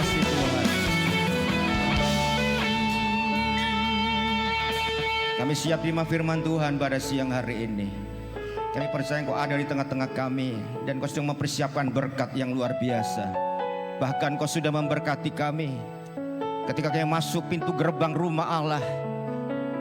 kasih Tuhan. Kami siap terima firman Tuhan pada siang hari ini. Kami percaya Engkau ada di tengah-tengah kami dan Kau sedang mempersiapkan berkat yang luar biasa. Bahkan Kau sudah memberkati kami ketika kami masuk pintu gerbang rumah Allah.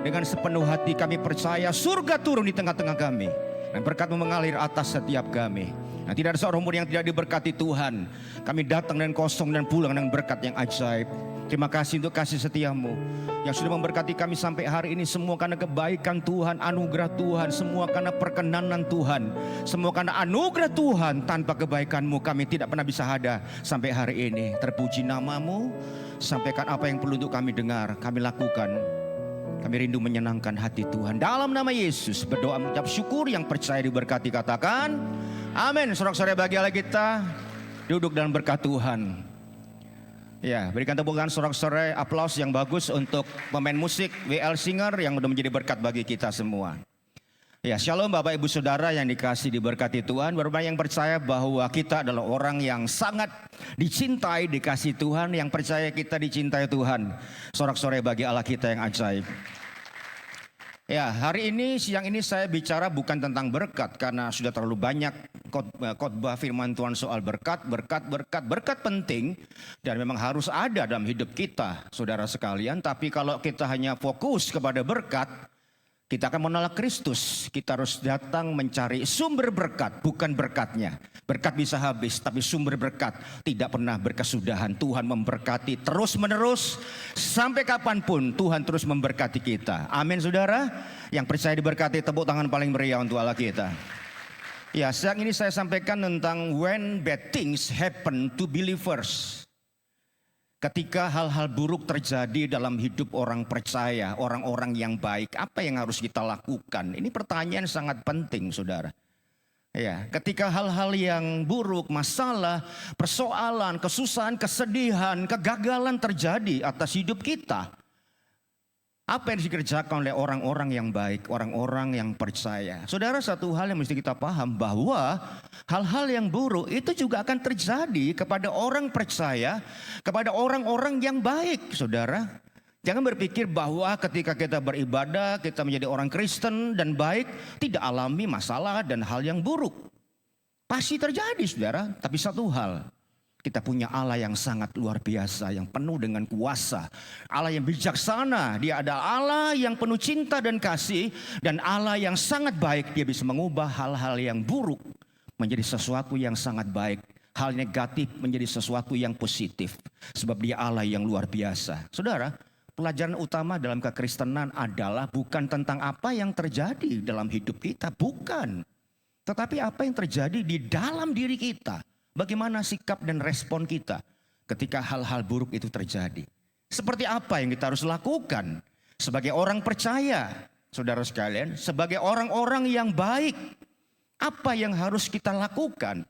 Dengan sepenuh hati kami percaya surga turun di tengah-tengah kami dan berkat-Mu mengalir atas setiap kami. Nah, tidak ada seorang pun yang tidak diberkati Tuhan. Kami datang dengan kosong dan pulang dengan berkat yang ajaib. Terima kasih untuk kasih setia-Mu yang sudah memberkati kami sampai hari ini. Semua karena kebaikan Tuhan, anugerah Tuhan, semua karena perkenanan Tuhan, semua karena anugerah Tuhan. Tanpa kebaikan-Mu kami tidak pernah bisa ada sampai hari ini. Terpuji nama-Mu. Sampaikan apa yang perlu untuk kami dengar, kami lakukan. Kami rindu menyenangkan hati Tuhan. Dalam nama Yesus berdoa mengucap syukur, yang percaya diberkati katakan amin. Sorak-sorai bagi Allah kita duduk dalam berkat Tuhan. Ya, berikan tepuk tangan sorak-sorai, aplaus yang bagus untuk pemain musik WL Singer yang sudah menjadi berkat bagi kita semua. Ya, shalom Bapak Ibu Saudara yang dikasih diberkati Tuhan. Berapa yang percaya bahwa kita adalah orang yang sangat dicintai, dikasih Tuhan, yang percaya kita dicintai Tuhan. Sorak-sorai bagi Allah kita yang ajaib. Ya, hari ini, siang ini saya bicara bukan tentang berkat, karena sudah terlalu banyak khotbah firman Tuhan soal berkat. Berkat penting dan memang harus ada dalam hidup kita, saudara sekalian. Tapi kalau kita hanya fokus kepada berkat, kita akan menolak Kristus. Kita harus datang mencari sumber berkat, bukan berkatnya. Berkat bisa habis, tapi sumber berkat tidak pernah berkesudahan. Tuhan memberkati terus menerus, sampai kapanpun Tuhan terus memberkati kita. Amin saudara. Yang percaya diberkati, tepuk tangan paling meriah untuk Allah kita. Ya, siang ini saya sampaikan tentang when bad things happen to believers. Ketika hal-hal buruk terjadi dalam hidup orang percaya, orang-orang yang baik, apa yang harus kita lakukan? Ini pertanyaan sangat penting, saudara. Ya, ketika hal-hal yang buruk, masalah, persoalan, kesusahan, kesedihan, kegagalan terjadi atas hidup kita, apa yang dikerjakan oleh orang-orang yang baik, orang-orang yang percaya? Saudara, satu hal yang mesti kita paham, bahwa hal-hal yang buruk itu juga akan terjadi kepada orang percaya, kepada orang-orang yang baik, saudara. Jangan berpikir bahwa ketika kita beribadah, kita menjadi orang Kristen dan baik, tidak alami masalah dan hal yang buruk. Pasti terjadi, saudara. Tapi satu hal, kita punya Allah yang sangat luar biasa, yang penuh dengan kuasa. Allah yang bijaksana, Dia adalah Allah yang penuh cinta dan kasih. Dan Allah yang sangat baik, Dia bisa mengubah hal-hal yang buruk menjadi sesuatu yang sangat baik. Hal negatif menjadi sesuatu yang positif. Sebab Dia Allah yang luar biasa. Saudara, pelajaran utama dalam kekristenan adalah bukan tentang apa yang terjadi dalam hidup kita. Bukan. Tetapi apa yang terjadi di dalam diri kita. Bagaimana sikap dan respon kita ketika hal-hal buruk itu terjadi. Seperti apa yang kita harus lakukan sebagai orang percaya, saudara sekalian, sebagai orang-orang yang baik. Apa yang harus kita lakukan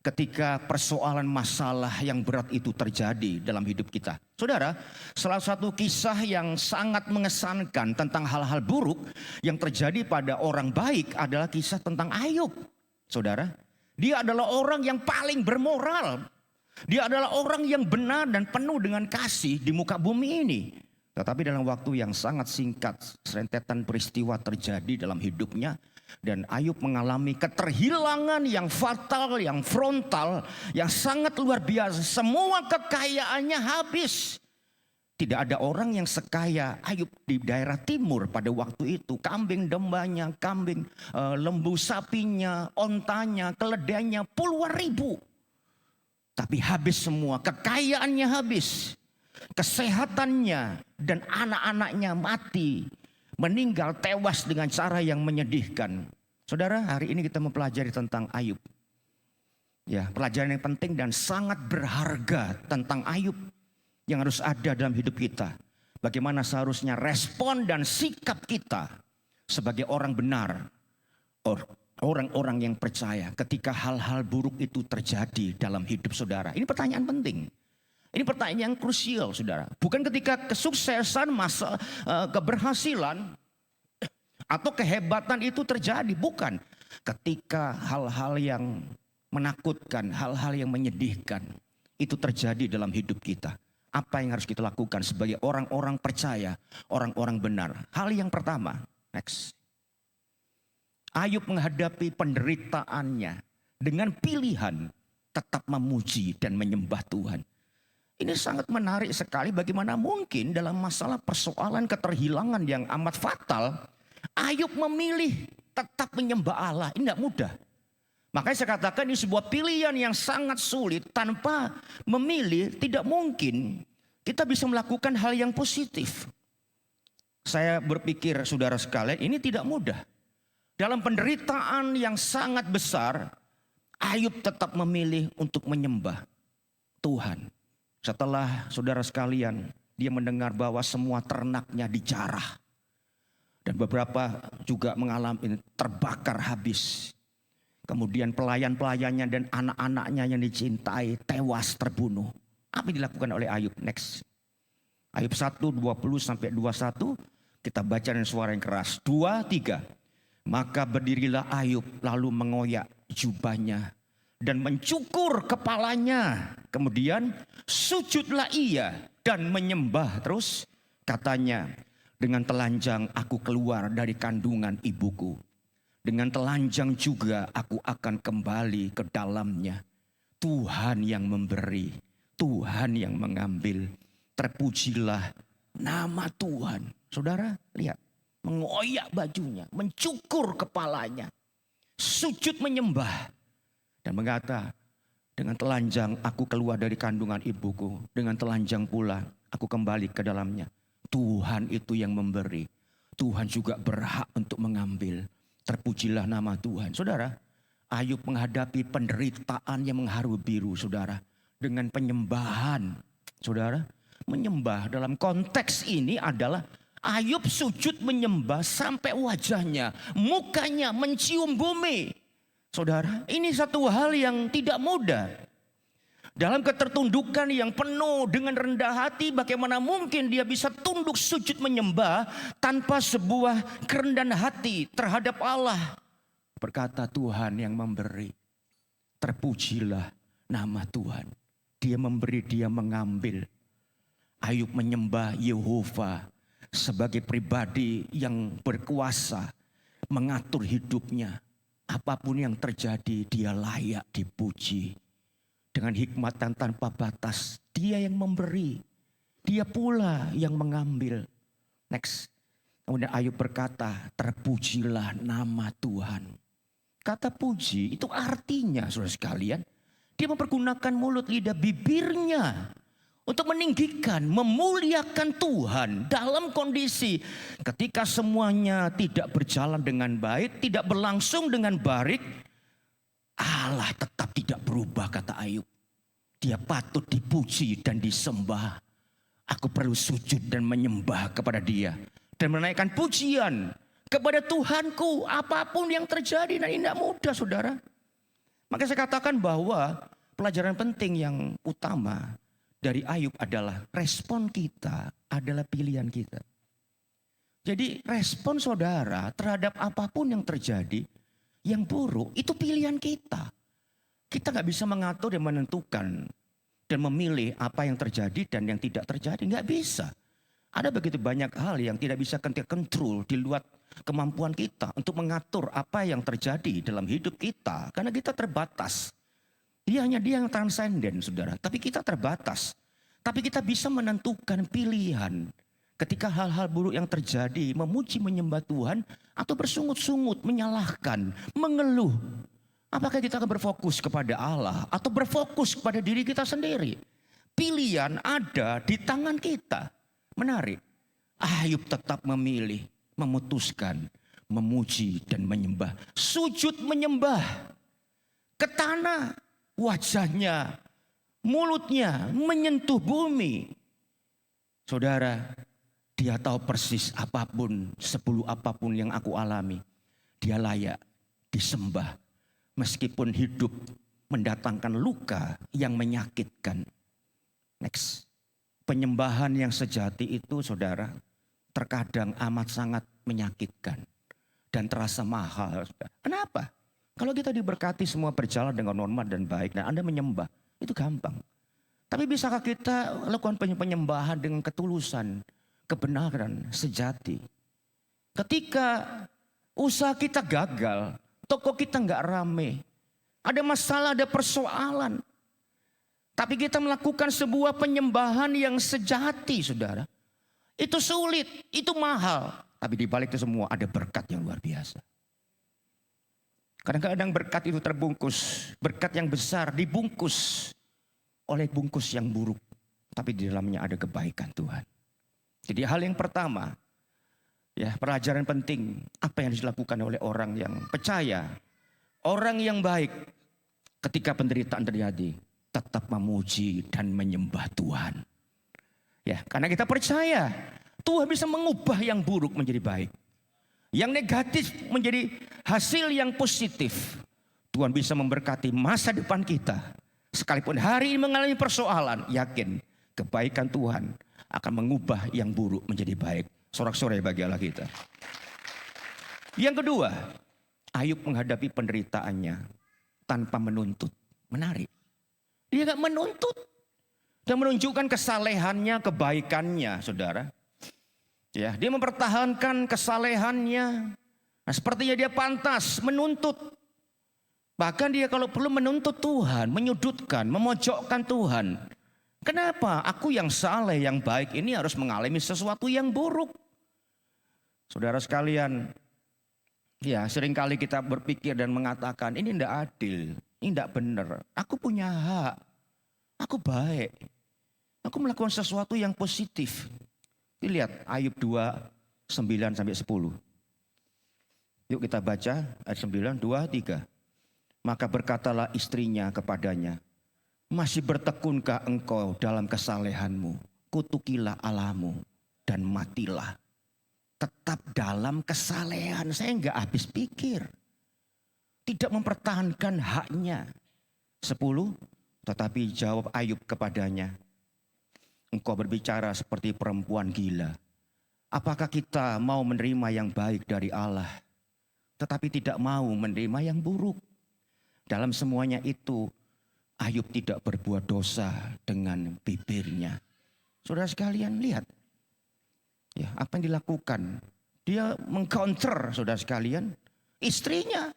ketika persoalan masalah yang berat itu terjadi dalam hidup kita. Saudara, salah satu kisah yang sangat mengesankan tentang hal-hal buruk yang terjadi pada orang baik adalah kisah tentang Ayub. Saudara, dia adalah orang yang paling bermoral. Dia adalah orang yang benar dan penuh dengan kasih di muka bumi ini. Tetapi dalam waktu yang sangat singkat, serentetan peristiwa terjadi dalam hidupnya. Dan Ayub mengalami keterhilangan yang fatal, yang frontal, yang sangat luar biasa. Semua kekayaannya habis. Tidak ada orang yang sekaya Ayub di daerah timur pada waktu itu. Kambing dombanya, lembu sapinya, ontanya, keledainya, puluhan ribu. Tapi habis semua, kekayaannya habis. Kesehatannya dan anak-anaknya mati. Meninggal, tewas dengan cara yang menyedihkan. Saudara, hari ini kita mempelajari tentang Ayub. Ya, pelajaran yang penting dan sangat berharga tentang Ayub. Yang harus ada dalam hidup kita. Bagaimana seharusnya respon dan sikap kita sebagai orang benar. Orang-orang yang percaya ketika hal-hal buruk itu terjadi dalam hidup saudara. Ini pertanyaan penting. Ini pertanyaan yang krusial, saudara. Bukan ketika kesuksesan, keberhasilan atau kehebatan itu terjadi. Bukan. Ketika hal-hal yang menakutkan, hal-hal yang menyedihkan. itu terjadi dalam hidup kita. Apa yang harus kita lakukan sebagai orang-orang percaya, orang-orang benar? Hal yang pertama, next. Ayub menghadapi penderitaannya dengan pilihan tetap memuji dan menyembah Tuhan. Ini sangat menarik sekali, bagaimana mungkin dalam masalah persoalan keterhilangan yang amat fatal, Ayub memilih tetap menyembah Allah. Ini tidak mudah. Makanya saya katakan ini sebuah pilihan yang sangat sulit. Tanpa memilih tidak mungkin kita bisa melakukan hal yang positif. Saya berpikir saudara sekalian, ini tidak mudah. Dalam penderitaan yang sangat besar, Ayub tetap memilih untuk menyembah Tuhan. Setelah saudara sekalian, dia mendengar bahwa semua ternaknya dijarah. Dan beberapa juga mengalami terbakar habis. Kemudian pelayan-pelayannya dan anak-anaknya yang dicintai tewas terbunuh. Apa yang dilakukan oleh Ayub? Next. Ayub 1, 20-21. Kita baca dengan suara yang keras. 2, 3. Maka berdirilah Ayub lalu mengoyak jubahnya dan mencukur kepalanya. Kemudian sujudlah ia dan menyembah. Terus katanya, dengan telanjang aku keluar dari kandungan ibuku. Dengan telanjang juga aku akan kembali ke dalamnya. Tuhan yang memberi, Tuhan yang mengambil. Terpujilah nama Tuhan. Saudara lihat, mengoyak bajunya, mencukur kepalanya, sujud menyembah. Dan berkata, dengan telanjang aku keluar dari kandungan ibuku. Dengan telanjang pula aku kembali ke dalamnya. Tuhan itu yang memberi. Tuhan juga berhak untuk mengambil. Terpujilah nama Tuhan. Saudara, Ayub menghadapi penderitaan yang mengharu biru, saudara. Dengan penyembahan. Saudara, menyembah dalam konteks ini adalah Ayub sujud menyembah sampai wajahnya, mukanya mencium bumi. Saudara, ini satu hal yang tidak mudah. Dalam ketertundukan yang penuh dengan rendah hati, bagaimana mungkin dia bisa tunduk sujud menyembah tanpa sebuah kerendahan hati terhadap Allah. Berkata, Tuhan yang memberi, terpujilah nama Tuhan. Dia memberi, dia mengambil. Ayub menyembah Yehova sebagai pribadi yang berkuasa, mengatur hidupnya. Apapun yang terjadi, dia layak dipuji. Dengan hikmat dan tanpa batas, dia yang memberi. Dia pula yang mengambil. Next. Kemudian Ayub berkata, terpujilah nama Tuhan. Kata puji itu artinya, saudara sekalian, dia mempergunakan mulut, lidah, bibirnya untuk meninggikan, memuliakan Tuhan dalam kondisi ketika semuanya tidak berjalan dengan baik, tidak berlangsung dengan baik. Allah tetap tidak berubah, kata Ayub. Dia patut dipuji dan disembah. Aku perlu sujud dan menyembah kepada dia. Dan menaikkan pujian kepada Tuhanku apapun yang terjadi. Dan ini tidak mudah, saudara. Maka saya katakan bahwa pelajaran penting yang utama dari Ayub adalah respon kita adalah pilihan kita. Jadi respon saudara terhadap apapun yang terjadi, yang buruk itu pilihan kita. Kita gak bisa mengatur dan menentukan dan memilih apa yang terjadi dan yang tidak terjadi. Gak bisa. Ada begitu banyak hal yang tidak bisa kita kontrol di luar kemampuan kita untuk mengatur apa yang terjadi dalam hidup kita. Karena kita terbatas. Dia hanya dia yang transenden, saudara. Tapi kita terbatas. Tapi kita bisa menentukan pilihan. Ketika hal-hal buruk yang terjadi, memuji menyembah Tuhan atau bersungut-sungut, menyalahkan, mengeluh. Apakah kita akan berfokus kepada Allah atau berfokus kepada diri kita sendiri? Pilihan ada di tangan kita. Menarik. Ayub tetap memilih, memutuskan, memuji dan menyembah. Sujud menyembah. Ke tanah, wajahnya, mulutnya menyentuh bumi. Saudara, dia tahu persis apapun, 10 apapun yang aku alami. Dia layak disembah. Meskipun hidup mendatangkan luka yang menyakitkan. Next. Penyembahan yang sejati itu, saudara, terkadang amat sangat menyakitkan. Dan terasa mahal. Kenapa? Kalau kita diberkati semua berjalan dengan normal dan baik. Dan Anda menyembah, itu gampang. Tapi bisakah kita lakukan penyembahan dengan ketulusan, kebenaran, sejati? Ketika usaha kita gagal, toko kita nggak rame, ada masalah, ada persoalan. Tapi kita melakukan sebuah penyembahan yang sejati, saudara. Itu sulit, itu mahal. Tapi di balik itu semua ada berkat yang luar biasa. Kadang-kadang berkat itu terbungkus, berkat yang besar dibungkus oleh bungkus yang buruk. Tapi di dalamnya ada kebaikan Tuhan. Jadi hal yang pertama, ya pelajaran penting, apa yang dilakukan oleh orang yang percaya, orang yang baik ketika penderitaan terjadi, tetap memuji dan menyembah Tuhan. Ya, karena kita percaya Tuhan bisa mengubah yang buruk menjadi baik. Yang negatif menjadi hasil yang positif. Tuhan bisa memberkati masa depan kita. Sekalipun hari ini mengalami persoalan, yakin kebaikan Tuhan akan mengubah yang buruk menjadi baik. Sorak-sorai bagi Allah kita. Yang kedua, Ayub menghadapi penderitaannya tanpa menuntut. Menarik. Dia gak menuntut. Dia menunjukkan kesalehannya, kebaikannya, saudara. Ya, dia mempertahankan kesalehannya. Nah, sepertinya dia pantas menuntut. Bahkan dia kalau perlu menuntut Tuhan, menyudutkan, memojokkan Tuhan. Kenapa? Aku yang saleh, yang baik ini harus mengalami sesuatu yang buruk. Saudara sekalian, ya seringkali kita berpikir dan mengatakan ini tidak adil, ini tidak benar. Aku punya hak, aku baik. Aku melakukan sesuatu yang positif. Dilihat Ayub 2, 9-10. Yuk kita baca ayat 9, 2, 3. Maka berkatalah istrinya kepadanya, masih bertekunkah engkau dalam kesalehanmu? Kutukilah Allahmu dan matilah. Tetap dalam kesalehan. Saya enggak habis pikir. Tidak mempertahankan haknya. 10. Tetapi jawab Ayub kepadanya, engkau berbicara seperti perempuan gila. Apakah kita mau menerima yang baik dari Allah, tetapi tidak mau menerima yang buruk? Dalam semuanya itu, Ayub tidak berbuat dosa dengan bibirnya. Saudara sekalian lihat, ya apa yang dilakukan? Dia mengcounter saudara sekalian, istrinya.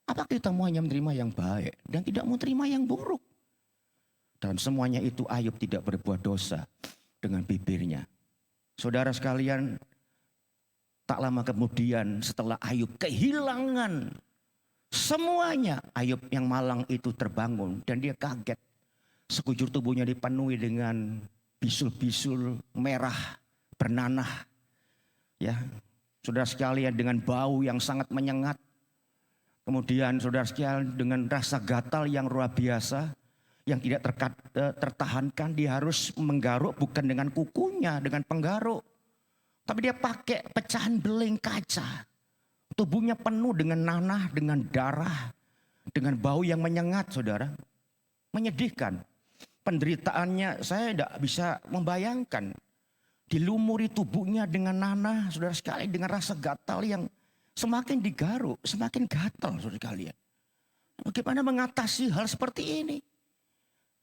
Apakah kita mau hanya menerima yang baik dan tidak mau menerima yang buruk? Dalam semuanya itu Ayub tidak berbuat dosa dengan bibirnya. Saudara sekalian, tak lama kemudian setelah Ayub kehilangan semuanya, Ayub yang malang itu terbangun dan dia kaget. Sekujur tubuhnya dipenuhi dengan bisul-bisul merah bernanah. Ya, saudara sekalian, dengan bau yang sangat menyengat. Kemudian saudara sekalian dengan rasa gatal yang luar biasa. Yang tidak tertahankan, dia harus menggaruk bukan dengan kukunya, dengan penggaruk. Tapi dia pakai pecahan beling kaca. Tubuhnya penuh dengan nanah, dengan darah, dengan bau yang menyengat, saudara. Menyedihkan. Penderitaannya saya tidak bisa membayangkan. Dilumuri tubuhnya dengan nanah, saudara sekalian, dengan rasa gatal yang semakin digaruk, semakin gatal, saudara sekalian. Bagaimana mengatasi hal seperti ini?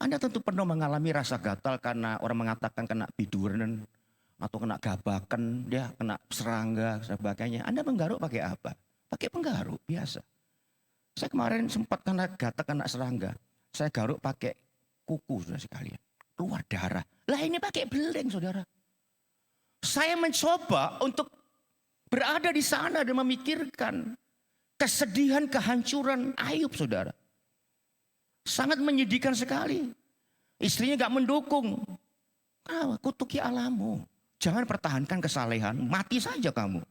Anda tentu pernah mengalami rasa gatal karena orang mengatakan kena biduran atau kena gabakan, dia kena serangga, sebagainya. Anda menggaruk pakai apa? Pakai penggaruk biasa. Saya kemarin sempat kena gatal, kena serangga. Saya garuk pakai kuku, saudara sekalian. Keluar darah. Lah ini pakai beling, saudara. Saya mencoba untuk berada di sana dan memikirkan kesedihan, kehancuran Ayub, saudara. Sangat menyedihkan sekali. Istrinya gak mendukung. Kutuki Allahmu. Jangan pertahankan kesalehan. Mati saja kamu.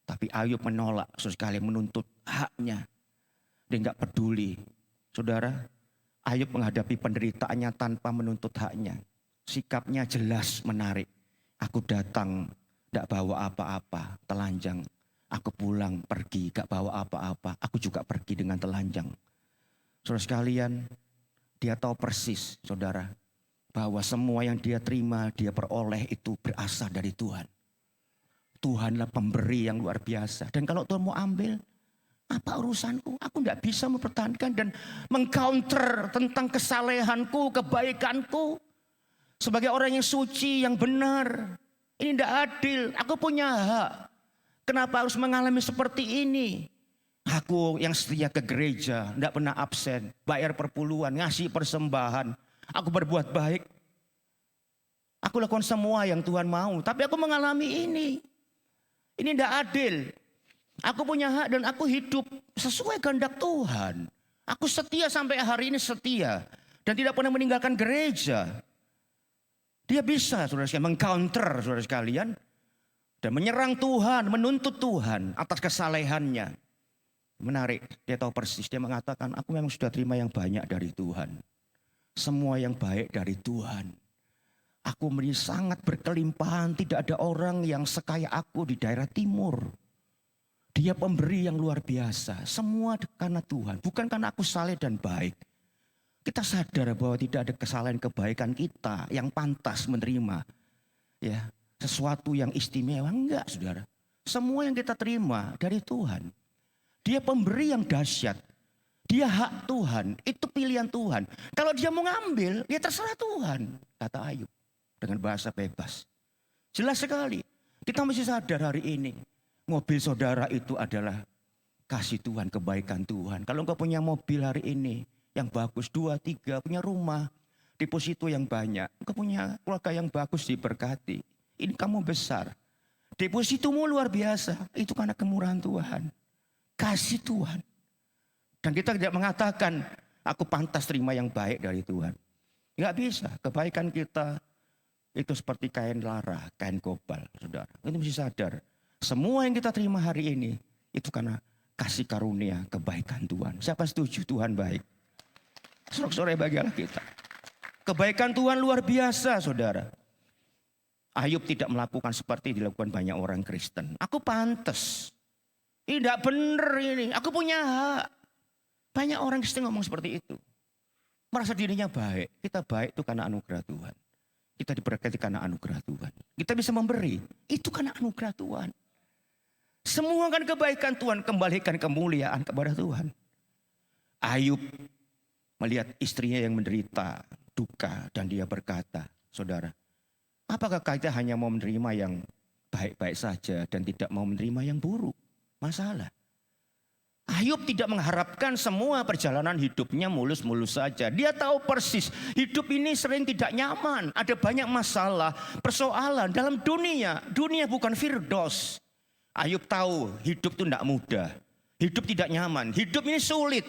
Tapi Ayub menolak. Sekali menuntut haknya. Dia gak peduli. Saudara, Ayub menghadapi penderitaannya tanpa menuntut haknya. Sikapnya jelas menarik. Aku datang gak bawa apa-apa. Telanjang. Aku pulang pergi gak bawa apa-apa. Aku juga pergi dengan telanjang. Saudara sekalian, dia tahu persis, saudara, bahwa semua yang dia terima, dia peroleh itu berasal dari Tuhan. Tuhanlah pemberi yang luar biasa. Dan kalau Tuhan mau ambil, Apa urusanku? Aku tidak bisa mempertahankan dan mengcounter tentang kesalehanku, kebaikanku. Sebagai orang yang suci, yang benar. Ini tidak adil. Aku punya hak. Kenapa harus mengalami seperti ini? Aku yang setia ke gereja, tidak pernah absen. Bayar perpuluhan, ngasih persembahan. Aku berbuat baik. Aku lakukan semua yang Tuhan mau. Tapi aku mengalami ini. Ini tidak adil. Aku punya hak dan aku hidup sesuai kehendak Tuhan. Aku setia sampai hari ini setia. Dan tidak pernah meninggalkan gereja. Dia bisa saudara sekalian mengcounter saudara sekalian. Dan menyerang Tuhan, menuntut Tuhan atas kesalehannya. Menarik, dia tahu persis. Dia mengatakan, aku memang sudah terima yang banyak dari Tuhan. Semua yang baik dari Tuhan. Aku menjadi sangat berkelimpahan. Tidak ada orang yang sekaya aku di daerah timur. Dia pemberi yang luar biasa. Semua karena Tuhan. Bukan karena aku saleh dan baik. Kita sadar bahwa tidak ada kesalahan kebaikan kita yang pantas menerima. Ya, sesuatu yang istimewa. Enggak saudara. Semua yang kita terima dari Tuhan. Dia pemberi yang dahsyat. Dia hak Tuhan. Itu pilihan Tuhan. Kalau dia mau ngambil, ya terserah Tuhan. Kata Ayub. Dengan bahasa bebas. Jelas sekali. Kita mesti sadar hari ini. Mobil saudara itu adalah kasih Tuhan, kebaikan Tuhan. Kalau engkau punya mobil hari ini yang bagus, 2, 3, punya rumah, deposito yang banyak. Engkau punya keluarga yang bagus diberkati. Ini kamu besar. Depositomu luar biasa. Itu karena kemurahan Tuhan. Kasih Tuhan. Dan kita tidak mengatakan, aku pantas terima yang baik dari Tuhan. Enggak bisa. Kebaikan kita itu seperti kain lara, kain gobal. Saudara, itu mesti sadar. Semua yang kita terima hari ini, itu karena kasih karunia kebaikan Tuhan. Siapa setuju Tuhan baik? Sore-sore bagilah kita. Kebaikan Tuhan luar biasa saudara. Ayub tidak melakukan seperti dilakukan banyak orang Kristen. Aku pantas. Ini tidak benar ini. Aku punya hak. Banyak orang Kristen ngomong seperti itu. Merasa dirinya baik. Kita baik itu karena anugerah Tuhan. Kita diberkati karena anugerah Tuhan. Kita bisa memberi. Itu karena anugerah Tuhan. Semua kan kebaikan Tuhan. Kembalikan kemuliaan kepada Tuhan. Ayub melihat istrinya yang menderita duka. Dan dia berkata, saudara. Apakah kita hanya mau menerima yang baik-baik saja. Dan tidak mau menerima yang buruk? Masalah. Ayub tidak mengharapkan semua perjalanan hidupnya mulus-mulus saja. Dia tahu persis hidup ini sering tidak nyaman. Ada banyak masalah, persoalan dalam dunia. Dunia bukan firdaus. Ayub tahu hidup itu tidak mudah. Hidup tidak nyaman. Hidup ini sulit.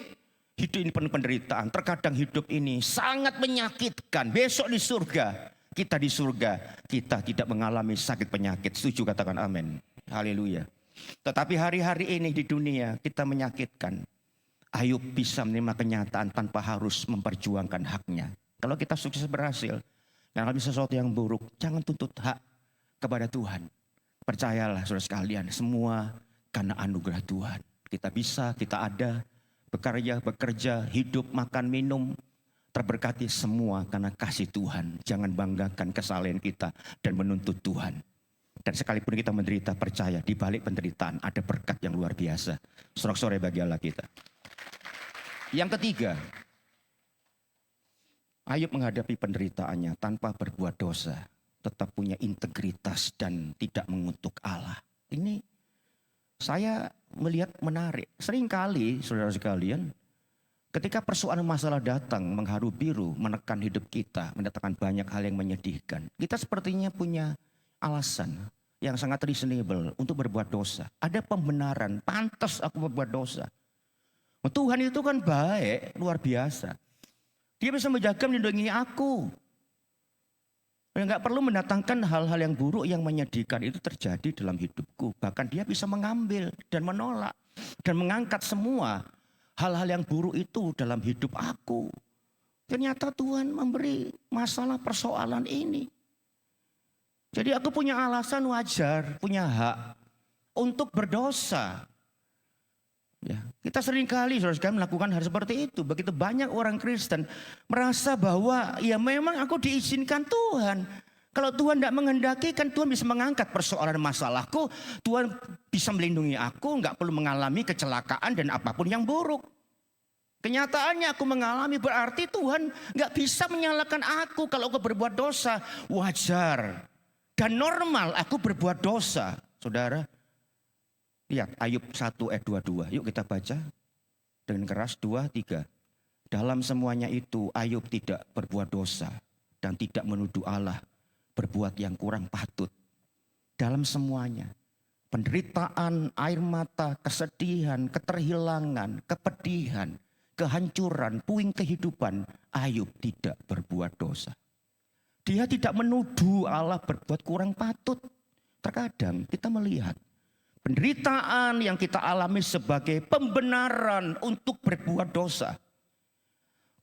Hidup ini penuh penderitaan. Terkadang hidup ini sangat menyakitkan. Besok di surga. Kita di surga. Kita tidak mengalami sakit penyakit. Setuju katakan amin. Haleluya. Tetapi hari-hari ini di dunia kita menyakitkan. Ayub bisa menerima kenyataan tanpa harus memperjuangkan haknya. Kalau kita sukses berhasil, mengalami sesuatu yang buruk, jangan tuntut hak kepada Tuhan. Percayalah saudara sekalian, semua karena anugerah Tuhan. Kita bisa, kita ada, bekerja, hidup, makan, minum, terberkati semua karena kasih Tuhan. Jangan banggakan kesalahan kita dan menuntut Tuhan. Dan sekalipun kita menderita, percaya di balik penderitaan ada berkat yang luar biasa. Sore-sore bagi Allah kita. Yang ketiga, Ayub menghadapi penderitaannya tanpa berbuat dosa. Tetap punya integritas dan tidak mengutuk Allah. Ini saya melihat menarik. Seringkali saudara sekalian, ketika persoalan masalah datang mengharu biru, menekan hidup kita, mendatangkan banyak hal yang menyedihkan. Kita sepertinya punya alasan yang sangat reasonable untuk berbuat dosa. Ada pembenaran, pantas aku berbuat dosa. Tuhan itu kan baik, luar biasa. Dia bisa menjaga, melindungi aku. Enggak perlu mendatangkan hal-hal yang buruk yang menyedihkan itu terjadi dalam hidupku. Bahkan dia bisa mengambil dan menolak dan mengangkat semua hal-hal yang buruk itu dalam hidup aku. Ternyata Tuhan memberi masalah persoalan ini. Jadi aku punya alasan wajar, punya hak untuk berdosa. Ya, kita seringkali saudara melakukan hal seperti itu. Begitu banyak orang Kristen merasa bahwa ya memang aku diizinkan Tuhan. Kalau Tuhan tidak menghendaki, kan Tuhan bisa mengangkat persoalan masalahku. Tuhan bisa melindungi aku, nggak perlu mengalami kecelakaan dan apapun yang buruk. Kenyataannya aku mengalami, berarti Tuhan nggak bisa menyalahkan aku kalau aku berbuat dosa. Wajar dan normal aku berbuat dosa. Saudara, lihat Ayub 1 ayat 22. Yuk kita baca dengan keras, 2, 3. Dalam semuanya itu Ayub tidak berbuat dosa dan tidak menuduh Allah berbuat yang kurang patut. Dalam semuanya, penderitaan, air mata, kesedihan, keterhilangan, kepedihan, kehancuran, puing kehidupan, Ayub tidak berbuat dosa. Dia tidak menuduh Allah berbuat kurang patut. Terkadang kita melihat penderitaan yang kita alami sebagai pembenaran untuk berbuat dosa.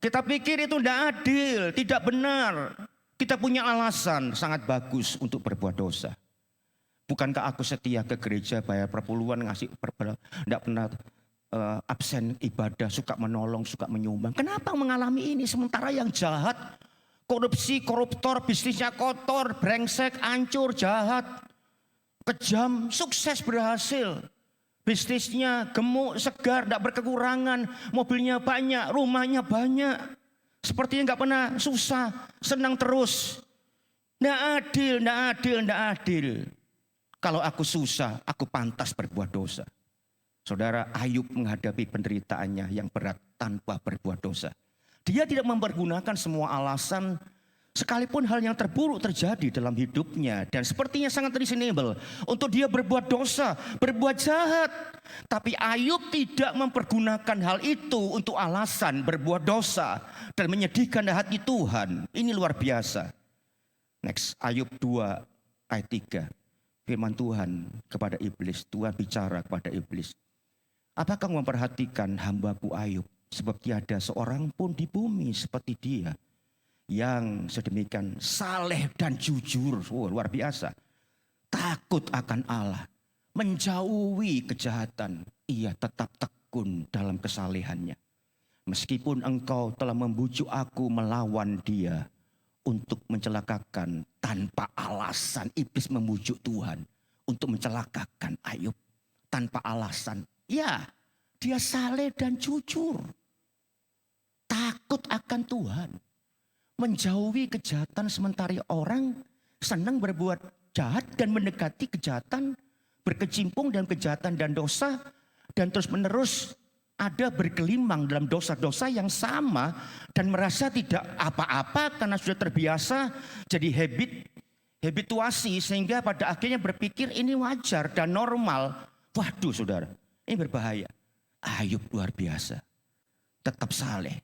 Kita pikir itu tidak adil, tidak benar. Kita punya alasan sangat bagus untuk berbuat dosa. Bukankah aku setia ke gereja, bayar perpuluhan, ngasih tidak pernah absen ibadah, suka menolong, suka menyumbang. Kenapa mengalami ini sementara yang jahat, korupsi, koruptor, bisnisnya kotor, brengsek, hancur, jahat, kejam, sukses berhasil. Bisnisnya gemuk, segar, tidak berkekurangan, mobilnya banyak, rumahnya banyak. Sepertinya nggak pernah susah, senang terus. Nggak adil, nggak adil, nggak adil. Kalau aku susah, aku pantas berbuat dosa. Saudara, Ayub menghadapi penderitaannya yang berat tanpa berbuat dosa. Dia tidak mempergunakan semua alasan, sekalipun hal yang terburuk terjadi dalam hidupnya. Dan sepertinya sangat reasonable untuk dia berbuat dosa, berbuat jahat. Tapi Ayub tidak mempergunakan hal itu untuk alasan berbuat dosa dan menyedihkan hati Tuhan. Ini luar biasa. Next, Ayub 2 ayat 3. Firman Tuhan kepada iblis. Tuhan bicara kepada iblis. Apakah kamu memperhatikan hambaku Ayub? Sebab tiada seorang pun di bumi seperti dia, yang sedemikian saleh dan jujur. Luar biasa. Takut akan Allah, menjauhi kejahatan. Ia tetap tekun dalam kesalehannya. Meskipun engkau telah membujuk aku melawan dia untuk mencelakakan, tanpa alasan iblis membujuk Tuhan untuk mencelakakan Ayub tanpa alasan. Ya, dia saleh dan jujur. Takut akan Tuhan. Menjauhi kejahatan, sementara orang senang berbuat jahat dan mendekati kejahatan, berkecimpung dalam kejahatan dan dosa, dan terus menerus ada bergelimang dalam dosa-dosa yang sama dan merasa tidak apa-apa karena sudah terbiasa, jadi habituasi, sehingga pada akhirnya berpikir ini wajar dan normal. Waduh saudara, ini berbahaya. Ayub luar biasa, tetap saleh.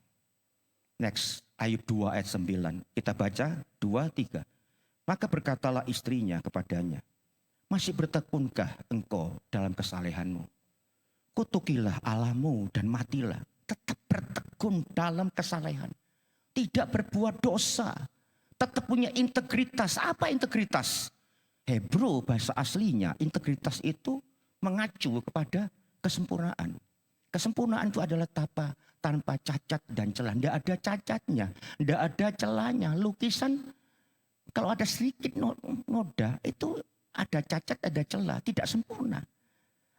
Next, Ayub 2 ayat 9. Kita baca 2, 3. Maka berkatalah istrinya kepadanya, masih bertekunkah engkau dalam kesalehanmu? Kutukilah Allahmu dan matilah. Tetap bertekun dalam kesalehan. Tidak berbuat dosa. Tetap punya integritas. Apa integritas? Hebrew bahasa aslinya, integritas itu mengacu kepada kesempurnaan. Kesempurnaan itu adalah tanpa cacat dan celah. Tidak ada cacatnya, tidak ada celahnya. Lukisan kalau ada sedikit noda itu ada cacat, ada celah, tidak sempurna.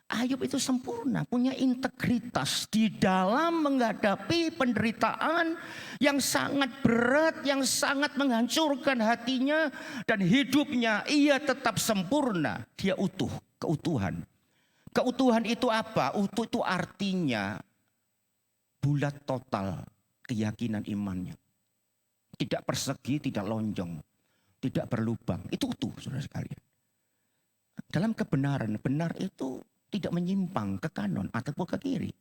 Ayub itu sempurna, punya integritas di dalam menghadapi penderitaan yang sangat berat, yang sangat menghancurkan hatinya dan hidupnya. Ia tetap sempurna, dia utuh, keutuhan. Keutuhan itu apa? Utuh itu artinya bulat total keyakinan imannya. Tidak persegi, tidak lonjong, tidak berlubang. Itu utuh saudara sekalian. Dalam kebenaran, benar itu tidak menyimpang ke kanon ataupun ke kiri.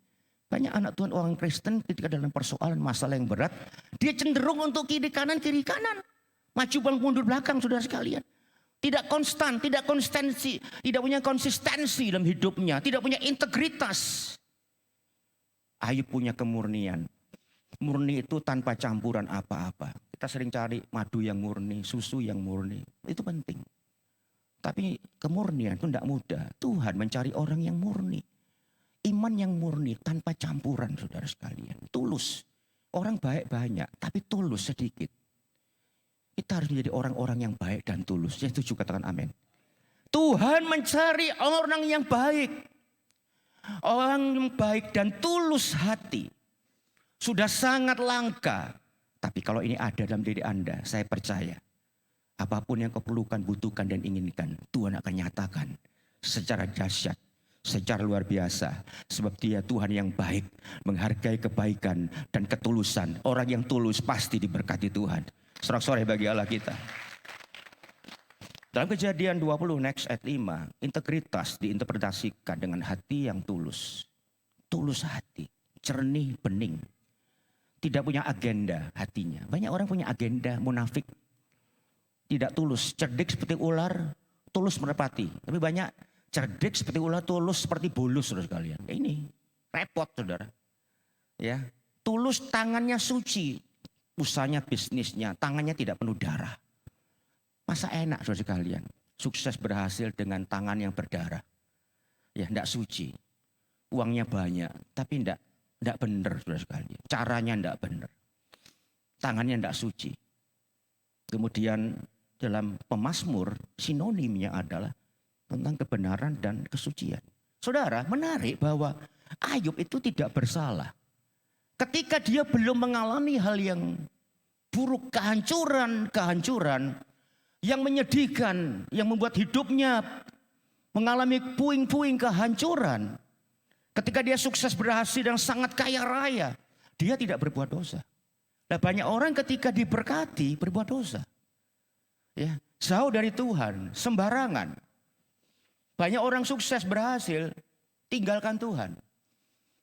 Banyak anak Tuhan orang Kristen ketika dalam persoalan masalah yang berat, dia cenderung untuk kiri kanan, maju mundur belakang saudara sekalian. Tidak konstan, tidak konsistensi, tidak punya konsistensi dalam hidupnya, tidak punya integritas. Ayub punya kemurnian. Murni itu tanpa campuran apa-apa. Kita sering cari madu yang murni, susu yang murni. Itu penting. Tapi kemurnian itu tidak mudah. Tuhan mencari orang yang murni. Iman yang murni tanpa campuran saudara sekalian. Tulus. Orang baik banyak tapi tulus sedikit. Kita harus menjadi orang-orang yang baik dan tulus. Saya setuju, katakan amin. Tuhan mencari orang yang baik. Orang yang baik dan tulus hati. Sudah sangat langka. Tapi kalau ini ada dalam diri Anda, saya percaya. Apapun yang kau perlukan, butuhkan dan inginkan, Tuhan akan nyatakan secara dahsyat, secara luar biasa. Sebab Dia Tuhan yang baik, menghargai kebaikan dan ketulusan. Orang yang tulus pasti diberkati Tuhan. Sorak-sorai bagi Allah kita. Dalam Kejadian 20 next ayat 5, integritas diinterpretasikan dengan hati yang tulus. Tulus hati, jernih, bening. Tidak punya agenda hatinya. Banyak orang punya agenda, munafik. Tidak tulus, cerdik seperti ular, tulus merepati. Tapi banyak cerdik seperti ular, tulus seperti bulus, saudara sekalian. Ini repot, saudara. Ya, tulus, tangannya suci, usahanya, bisnisnya, tangannya tidak penuh darah. Masa enak, saudara sekalian, sukses berhasil dengan tangan yang berdarah. Ya, tidak suci, uangnya banyak, tapi tidak benar, saudara sekalian. Caranya tidak benar, tangannya tidak suci. Kemudian dalam Pemazmur sinonimnya adalah tentang kebenaran dan kesucian. Saudara, menarik bahwa Ayub itu tidak bersalah. Ketika dia belum mengalami hal yang buruk, kehancuran yang menyedihkan, yang membuat hidupnya mengalami puing-puing kehancuran. Ketika dia sukses berhasil dan sangat kaya raya, dia tidak berbuat dosa. Nah, banyak orang ketika diberkati berbuat dosa. Ya, jauh dari Tuhan, sembarangan. Banyak orang sukses berhasil, tinggalkan Tuhan.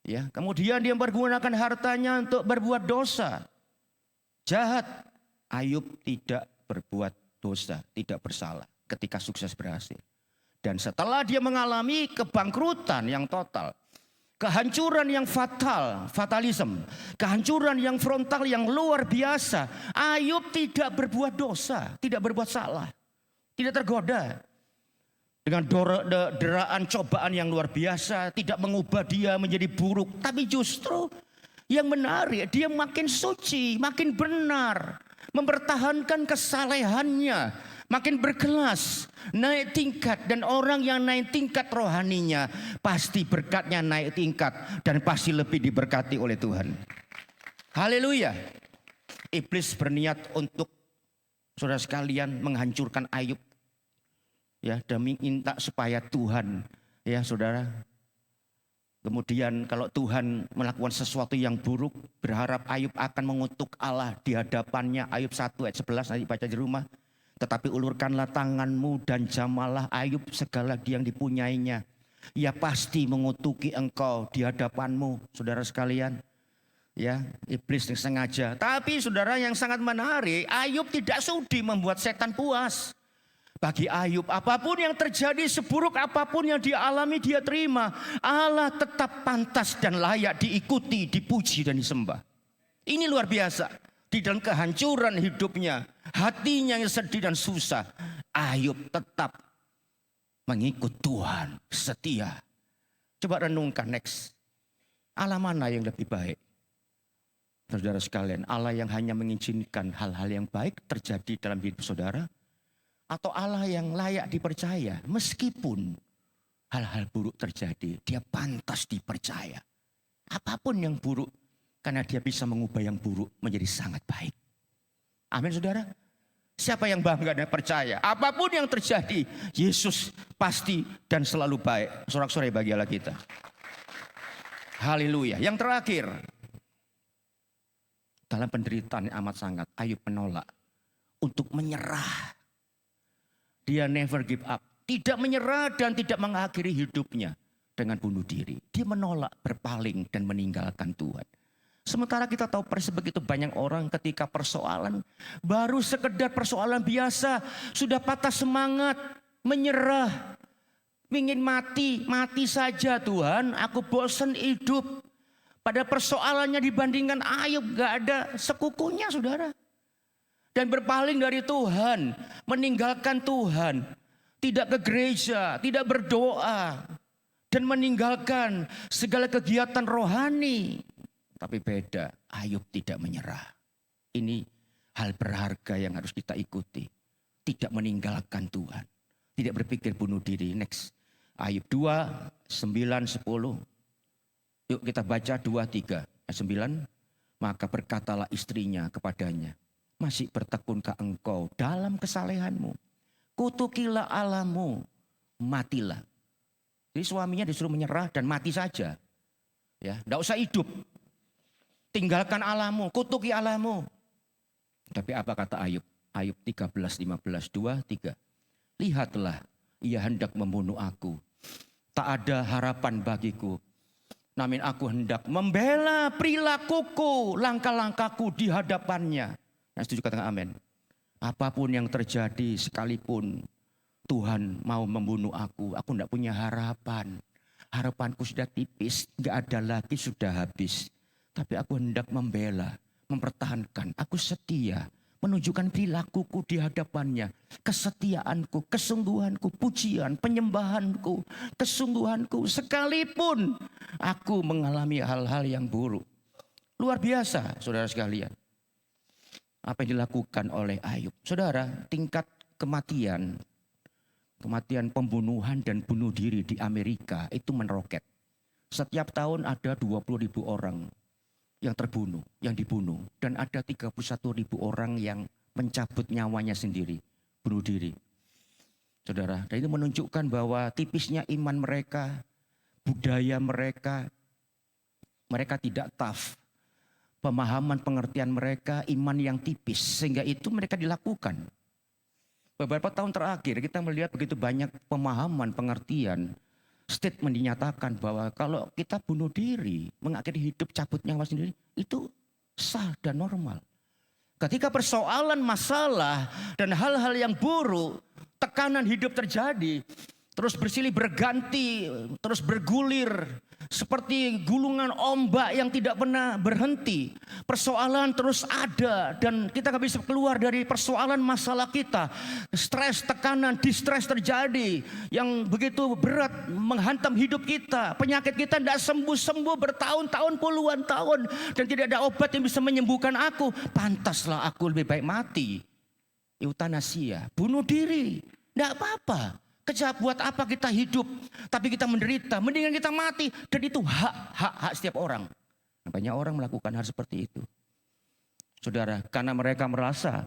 Ya, kemudian dia mempergunakan hartanya untuk berbuat dosa. Jahat. Ayub tidak berbuat dosa, tidak bersalah ketika sukses berhasil. Dan setelah dia mengalami kebangkrutan yang total, kehancuran yang fatal, fatalism, kehancuran yang frontal yang luar biasa, Ayub tidak berbuat dosa, tidak berbuat salah, tidak tergoda dengan deraan cobaan yang luar biasa, tidak mengubah dia menjadi buruk, tapi justru yang menarik, dia makin suci, makin benar, mempertahankan kesalehannya, makin berkelas, naik tingkat. Dan orang yang naik tingkat rohaninya, pasti berkatnya naik tingkat dan pasti lebih diberkati oleh Tuhan. Haleluya. Iblis berniat untuk, saudara sekalian, menghancurkan Ayub. Ya, dan minta supaya Tuhan, ya saudara, kemudian kalau Tuhan melakukan sesuatu yang buruk, berharap Ayub akan mengutuk Allah di hadapannya. Ayub 1 ayat 11 nanti baca di rumah. Tetapi ulurkanlah tanganmu dan jamalah Ayub segala yang dipunyainya. Ia pasti mengutuki engkau di hadapanmu, saudara sekalian. Ya, iblis yang sengaja. Tapi saudara, yang sangat menarik, Ayub tidak sudi membuat setan puas. Bagi Ayub, apapun yang terjadi, seburuk apapun yang dia alami, dia terima. Allah tetap pantas dan layak diikuti, dipuji dan disembah. Ini luar biasa. Di dalam kehancuran hidupnya, hatinya yang sedih dan susah, Ayub tetap mengikut Tuhan, setia. Coba renungkan next. Allah mana yang lebih baik? Saudara sekalian, Allah yang hanya mengizinkan hal-hal yang baik terjadi dalam hidup saudara, atau Allah yang layak dipercaya meskipun hal-hal buruk terjadi, dia pantas dipercaya. Apapun yang buruk, karena dia bisa mengubah yang buruk menjadi sangat baik. Amin, saudara. Siapa yang bangga dan percaya? Apapun yang terjadi, Yesus pasti dan selalu baik. Sorak-sorai bagi Allah kita. Haleluya. Yang terakhir, dalam penderitaan yang amat sangat, Ayub menolak untuk menyerah. Dia never give up. Tidak menyerah dan tidak mengakhiri hidupnya dengan bunuh diri. Dia menolak, berpaling dan meninggalkan Tuhan. Sementara kita tahu persis begitu banyak orang ketika persoalan, baru sekedar persoalan biasa, sudah patah semangat, menyerah, ingin mati saja Tuhan, aku bosan hidup. Pada persoalannya dibandingkan Ayub gak ada sekukunya, saudara. Dan berpaling dari Tuhan, meninggalkan Tuhan, tidak ke gereja, tidak berdoa, dan meninggalkan segala kegiatan rohani. Tapi beda, Ayub tidak menyerah. Ini hal berharga yang harus kita ikuti. Tidak meninggalkan Tuhan. Tidak berpikir bunuh diri. Next. Ayub 2, 9, 10. Yuk kita baca 2, 3. Ayat 9. Maka berkatalah istrinya kepadanya. Masih bertekunkah engkau dalam kesalehanmu? Kutukilah Allahmu, matilah. Jadi suaminya disuruh menyerah dan mati saja. Ya, tidak usah hidup. Tinggalkan Allahmu, kutuki Allahmu. Tapi apa kata Ayub? Ayub 13, 15, 2, 3. Lihatlah, ia hendak membunuh aku. Tak ada harapan bagiku. Namun aku hendak membela perilakuku, langkah-langkahku di hadapannya. Nah, setuju katakan amin. Apapun yang terjadi sekalipun Tuhan mau membunuh aku tidak punya harapan. Harapanku sudah tipis, gak ada lagi, sudah habis. Tapi aku hendak membela, mempertahankan. Aku setia, menunjukkan perilakuku di hadapannya. Kesetiaanku, kesungguhanku, pujian, penyembahanku, kesungguhanku. Sekalipun aku mengalami hal-hal yang buruk. Luar biasa saudara sekalian. Apa yang dilakukan oleh Ayub. Saudara, tingkat kematian pembunuhan dan bunuh diri di Amerika itu meroket. Setiap tahun ada 20.000 orang yang terbunuh, yang dibunuh. Dan ada 31.000 orang yang mencabut nyawanya sendiri, bunuh diri. Saudara, dan itu menunjukkan bahwa tipisnya iman mereka, budaya mereka tidak tough. Pemahaman pengertian mereka, iman yang tipis. Sehingga itu mereka dilakukan. Beberapa tahun terakhir kita melihat begitu banyak pemahaman, pengertian. Statement dinyatakan bahwa kalau kita bunuh diri, mengakhiri hidup, cabut nyawa sendiri, itu sah dan normal. Ketika persoalan, masalah, dan hal-hal yang buruk, tekanan hidup terjadi, terus bersilih berganti, terus bergulir, seperti gulungan ombak yang tidak pernah berhenti. Persoalan terus ada dan kita gak bisa keluar dari persoalan masalah kita. Stres, tekanan, distres terjadi yang begitu berat menghantam hidup kita. Penyakit kita tidak sembuh-sembuh bertahun-tahun, puluhan tahun. Dan tidak ada obat yang bisa menyembuhkan aku. Pantaslah aku lebih baik mati. Eutanasia, bunuh diri, tidak apa-apa. Kejap, buat apa kita hidup tapi kita menderita, mendingan kita mati. Dan itu hak setiap orang. Banyak orang melakukan hal seperti itu. Saudara, karena mereka merasa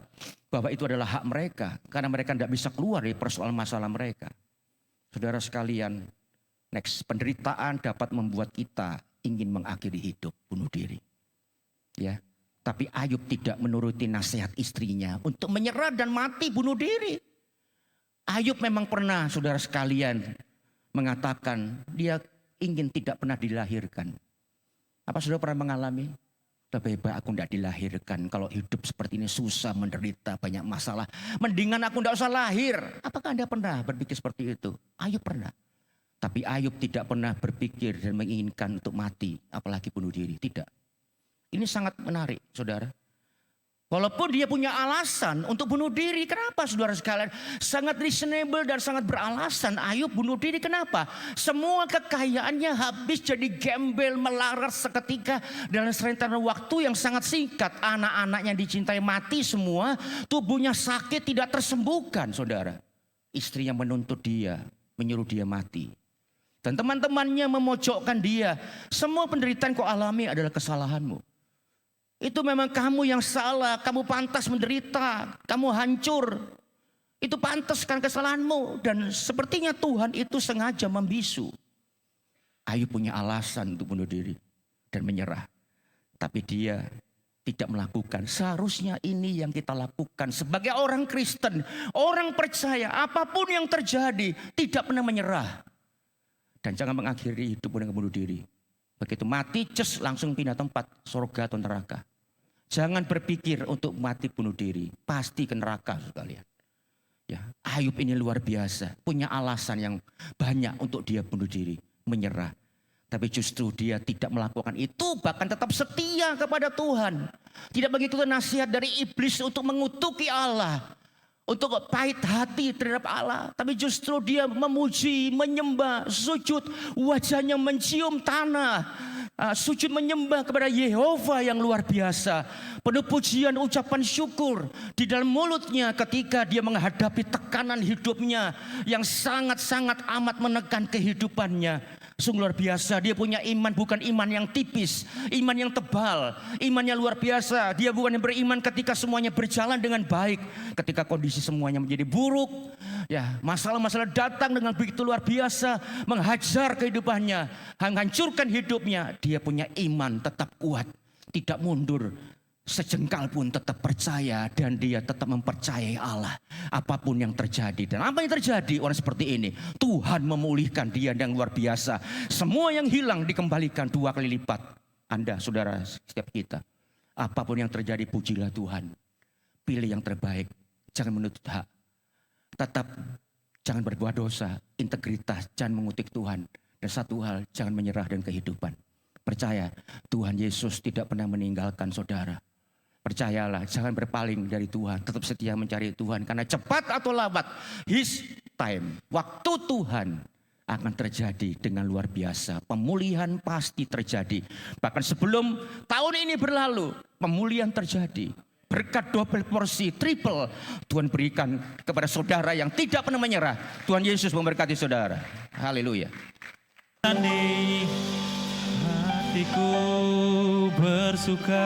bahwa itu adalah hak mereka. Karena mereka tidak bisa keluar dari persoalan masalah mereka. Saudara sekalian, next, penderitaan dapat membuat kita ingin mengakhiri hidup, bunuh diri. Ya, tapi Ayub tidak menuruti nasihat istrinya untuk menyerah dan mati bunuh diri. Ayub memang pernah, saudara sekalian, mengatakan dia ingin tidak pernah dilahirkan. Apa saudara pernah mengalami? Lebih baik aku tidak dilahirkan. Kalau hidup seperti ini susah, menderita, banyak masalah. Mendingan aku tidak usah lahir. Apakah Anda pernah berpikir seperti itu? Ayub pernah. Tapi Ayub tidak pernah berpikir dan menginginkan untuk mati. Apalagi bunuh diri. Tidak. Ini sangat menarik, saudara. Walaupun dia punya alasan untuk bunuh diri. Kenapa saudara sekalian? Sangat reasonable dan sangat beralasan Ayub bunuh diri. Kenapa? Semua kekayaannya habis jadi gembel, melarat seketika. Dalam serentetan waktu yang sangat singkat. Anak-anaknya dicintai mati semua. Tubuhnya sakit tidak tersembuhkan saudara. Istrinya menuntut dia, menyuruh dia mati. Dan teman-temannya memojokkan dia. Semua penderitaan kau alami adalah kesalahanmu. Itu memang kamu yang salah, kamu pantas menderita, kamu hancur. Itu pantas kan kesalahanmu. Dan sepertinya Tuhan itu sengaja membisu. Ayub punya alasan untuk bunuh diri dan menyerah. Tapi dia tidak melakukan. Seharusnya ini yang kita lakukan sebagai orang Kristen, orang percaya, apapun yang terjadi tidak pernah menyerah. Dan jangan mengakhiri hidup dengan bunuh diri. Begitu mati, langsung pindah tempat, surga atau neraka. Jangan berpikir untuk mati bunuh diri, pasti ke neraka sekalian. Ya, Ayub ini luar biasa, punya alasan yang banyak untuk dia bunuh diri, menyerah. Tapi justru dia tidak melakukan itu, bahkan tetap setia kepada Tuhan. Tidak begitu nasihat dari iblis untuk mengutuki Allah, untuk pahit hati terhadap Allah. Tapi justru dia memuji, menyembah, sujud, wajahnya mencium tanah. sujud menyembah kepada Yehova yang luar biasa. Penuh pujian, ucapan syukur di dalam mulutnya ketika dia menghadapi tekanan hidupnya yang sangat-sangat amat menekan kehidupannya. Sungguh luar biasa, dia punya iman bukan iman yang tipis, iman yang tebal, imannya luar biasa. Dia bukan yang beriman ketika semuanya berjalan dengan baik, ketika kondisi semuanya menjadi buruk, ya masalah-masalah datang dengan begitu luar biasa, menghajar kehidupannya, menghancurkan hidupnya. Dia punya iman tetap kuat, tidak mundur sejengkal pun, tetap percaya, dan dia tetap mempercayai Allah apapun yang terjadi. Dan apa yang terjadi orang seperti ini, Tuhan memulihkan dia yang luar biasa. Semua yang hilang dikembalikan 2 kali lipat. Anda saudara, setiap kita, apapun yang terjadi pujilah Tuhan. Pilih yang terbaik, jangan menuntut hak. Tetap jangan berbuat dosa, integritas, jangan mengutik Tuhan. Dan satu hal, jangan menyerah dengan kehidupan. Percaya Tuhan Yesus tidak pernah meninggalkan saudara. Percayalah, jangan berpaling dari Tuhan, tetap setia mencari Tuhan, karena cepat atau lambat His time, waktu Tuhan akan terjadi dengan luar biasa. Pemulihan pasti terjadi. Bahkan sebelum tahun ini berlalu, pemulihan terjadi. Berkat double porsi, triple Tuhan berikan kepada saudara yang tidak pernah menyerah. Tuhan Yesus memberkati saudara. Haleluya. Hatiku bersuka